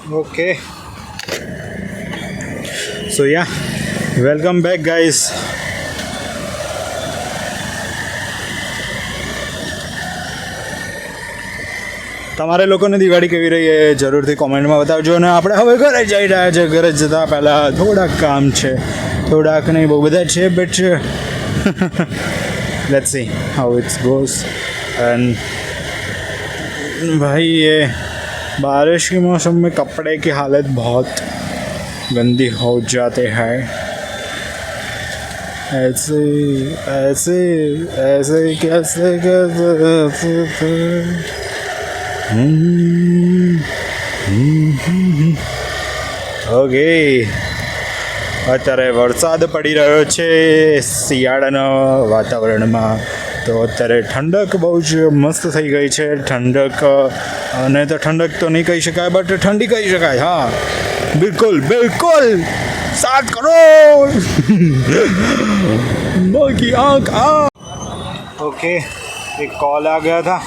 Okay, so yeah, welcome back, guys. તમારે લોકોને દિવાળી કેવી રહી એ જરૂરથી કોમેન્ટમાં બતાવજો. અને આપણે હવે ઘરે જઈ રહ્યા છે. ઘરે જતાં પહેલાં થોડાક કામ છે, થોડાક નહીં બહુ બધા છે, but let's see how it's goes. And भाई ये बारिश के मौसम में कपड़े की हालत बहुत गंदी हो जाते हैं. ऐसे ऐसे ऐसे कैसे कैसे ઓકે, અત્યારે વરસાદ પડી રહ્યો છે શિયાળાના વાતાવરણમાં. તો અત્યારે ઠંડક બહુ જ મસ્ત થઈ ગઈ છે. ઠંડક, અને તો ઠંડક તો નહીં કહી શકાય, બટ ઠંડી કહી શકાય. હા, બિલકુલ બિલકુલ 7 करोड़ बाकी आँख आ. ओके, एक कॉल आ गया था.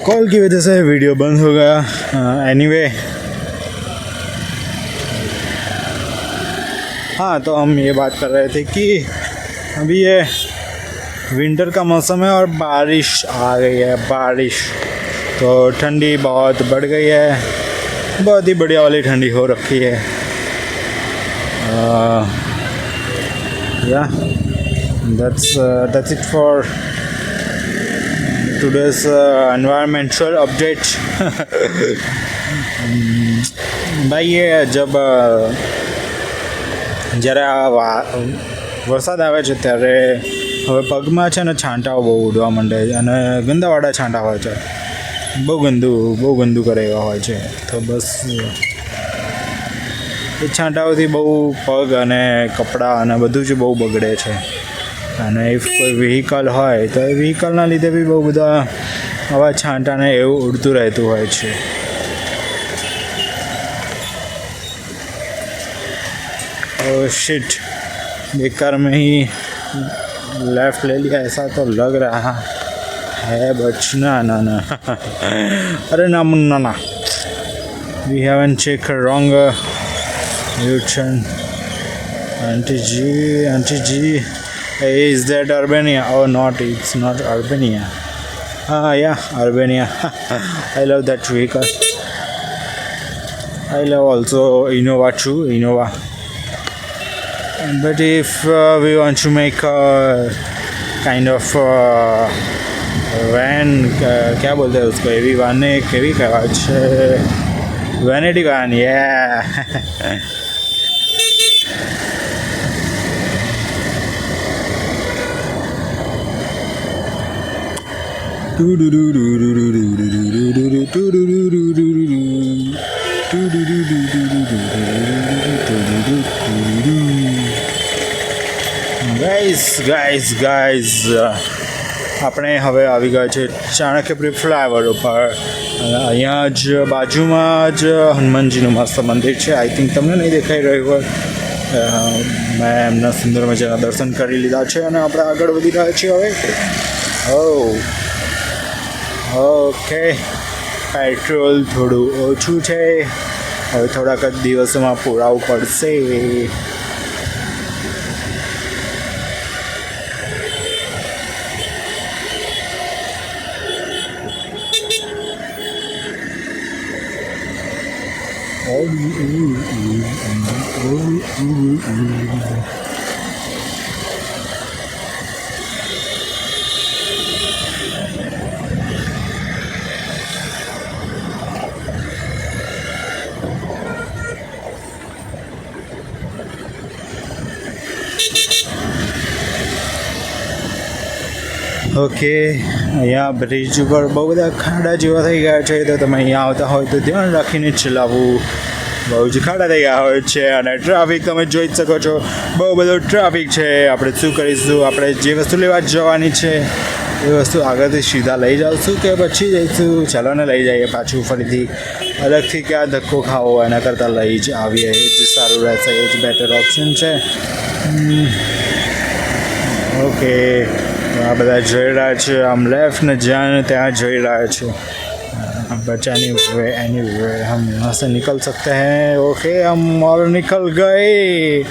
कॉल की वजह से वीडियो बंद हो गया. एनीवे, हाँ, तो हम ये बात कर रहे थे कि अभी ये विंटर का मौसम है और बारिश आ गई है. बारिश तो ठंडी बहुत बढ़ गई है. बहुत ही बढ़िया वाली ठंडी हो रखी है. Yeah, that's it for today's environmental update. ભાઈ, ये जब જ્યારે આ વરસાદ આવે છે ત્યારે હવે પગમાં છે ને છાંટાઓ બહુ ઉડવા માંડે છે, અને ગંદાવાળા છાંટા હોય છે. બહુ ગંદુ કરે એવા હોય છે. તો બસ એ છાંટાઓથી બહુ પગ અને કપડાં અને બધું જ બહુ બગડે છે. અને ઇફ કોઈ વ્હીકલ હોય તો એ વ્હીકલના લીધે બી બહુ બધા આવા છાંટાને એવું ઉડતું રહેતું હોય છે. ओह शिट, बेकार में ही लेफ्ट ले लिया ऐसा तो लग रहा है. बचना ना ना अरे ना मुन्ना ना, we haven't check wrong U-turn. Auntie G, is that Albania? Oh, not, it's not Albania. Yeah, Albania. I love that vehicle. I love also Innova too, Innova. But if we want to make a kind of van, क्या बोलते हैं उसको, एवी वान ने केवी कहा है, vanity वान. Yeah. Guys, આપણે હવે આવી ગયા છે ચાણક્યપુરી ફ્લાયઓવર ઉપર. અહીંયા જ બાજુમાં જ હનુમાનજીનું મસ્ત મંદિર છે. આઈ થિંક તમને નહીં દેખાઈ રહ્યું હોય. મેં એમના સુંદર મજાના દર્શન કરી લીધા છે અને આપણે આગળ વધી રહ્યા છીએ હવે. ઓકે, પેટ્રોલ થોડું ઓછું છે. હવે થોડાક જ દિવસોમાં પુરાવું પડશે. ઓકે, અહીંયા બ્રિજ ઉપર બહુ બધા ખાડા જેવા થઈ ગયા છે. તો તમે અહીંયા આવતા હોય તો ધ્યાન રાખીને ચલાવવું. બહુ જ ખાડા થઈ ગયા હોય છે. અને ટ્રાફિક તમે જોઈ જ શકો છો, બહુ બધો ટ્રાફિક છે. આપણે શું કરીશું, આપણે જે વસ્તુ લેવા જવાની છે એ વસ્તુ આગળથી સીધા લઈ જાઉં કે પછી જઈશું? ચાલો ને લઈ જઈએ પાછું. ફરીથી અલગથી ક્યાં ધક્કો ખાવો, એના કરતાં લઈ જ આવીએ. એ જ સારું રહેશે, એ જ બેટર ઓપ્શન છે. ઓકે, આ બધા જઈ રહ્યા છે આમ લેફ્ટ ને જ્યાં ત્યાં જઈ રહ્યા છે. बट एनी वे हम यहाँ से निकल सकते हैं. ओके हम और निकल गए.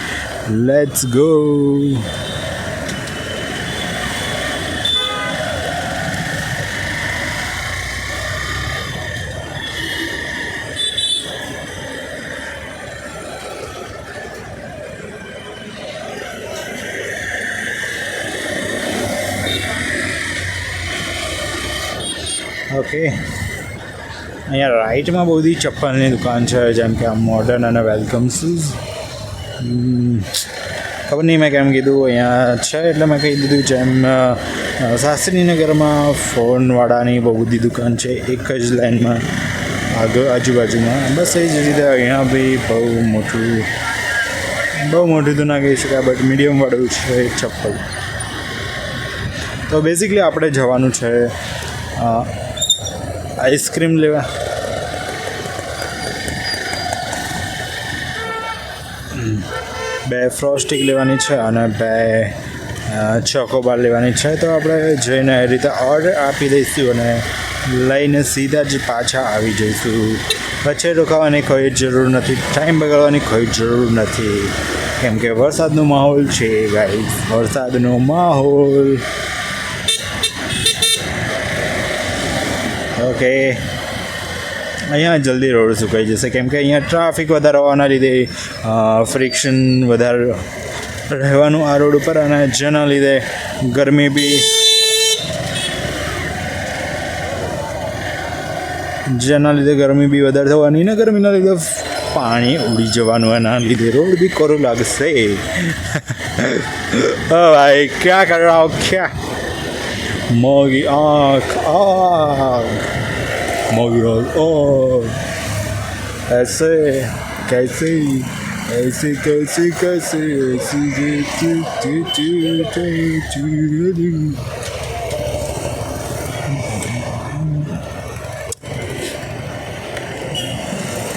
Let's go. ઓકે અહીંયા રાઈટમાં બહુ બધી ચપ્પલની દુકાન છે, જેમ કે આ મોડર્ન અને વેલકમ શૂઝ. ખબર નહીં મેં કેમ કીધું અહીંયા છે એટલે મેં કહી દીધું. જેમ શાસ્ત્રીનગરમાં ફોનવાળાની બહુ બધી દુકાન છે એક જ લાઇનમાં આજુબાજુમાં. બસ એ જ રીતે અહીંયા બી બહુ મોટું તો ના કહી શકાય, બટ મીડિયમવાળું છે ચપ્પલ. તો બેઝિકલી આપણે જવાનું છે આઈસ્ક્રીમ લેવા. બે ફ્રોસ્ટિક લેવાની છે અને બે ચોકોબાર લેવાની છે. તો આપણે જઈને એ રીતે ઓર્ડર આપી દઈશું અને લઈને સીધા જ પાછા આવી જઈશું. વચ્ચે રોકાવાની કોઈ જરૂર નથી, ટાઈમ બગાડવાની કોઈ જરૂર નથી, કેમ કે વરસાદનો માહોલ છે ગાઈસ, વરસાદનો માહોલ. ઓકે અહીંયા જલ્દી રોડ સુકાઈ જશે, કેમ કે અહીંયા ટ્રાફિક વધારે હોવાના લીધે ફ્રિક્શન વધારે રહેવાનું આ રોડ ઉપર, અને જેના લીધે ગરમી બી વધારે થવાની ને ગરમીના લીધે પાણી ઉડી જવાનું, એના લીધે રોડ બી કોરો લાગશે. ભાઈ ક્યાં કર રહા હો, ક્યાં મોગી आँख मोगी आँख ऐसे कैसे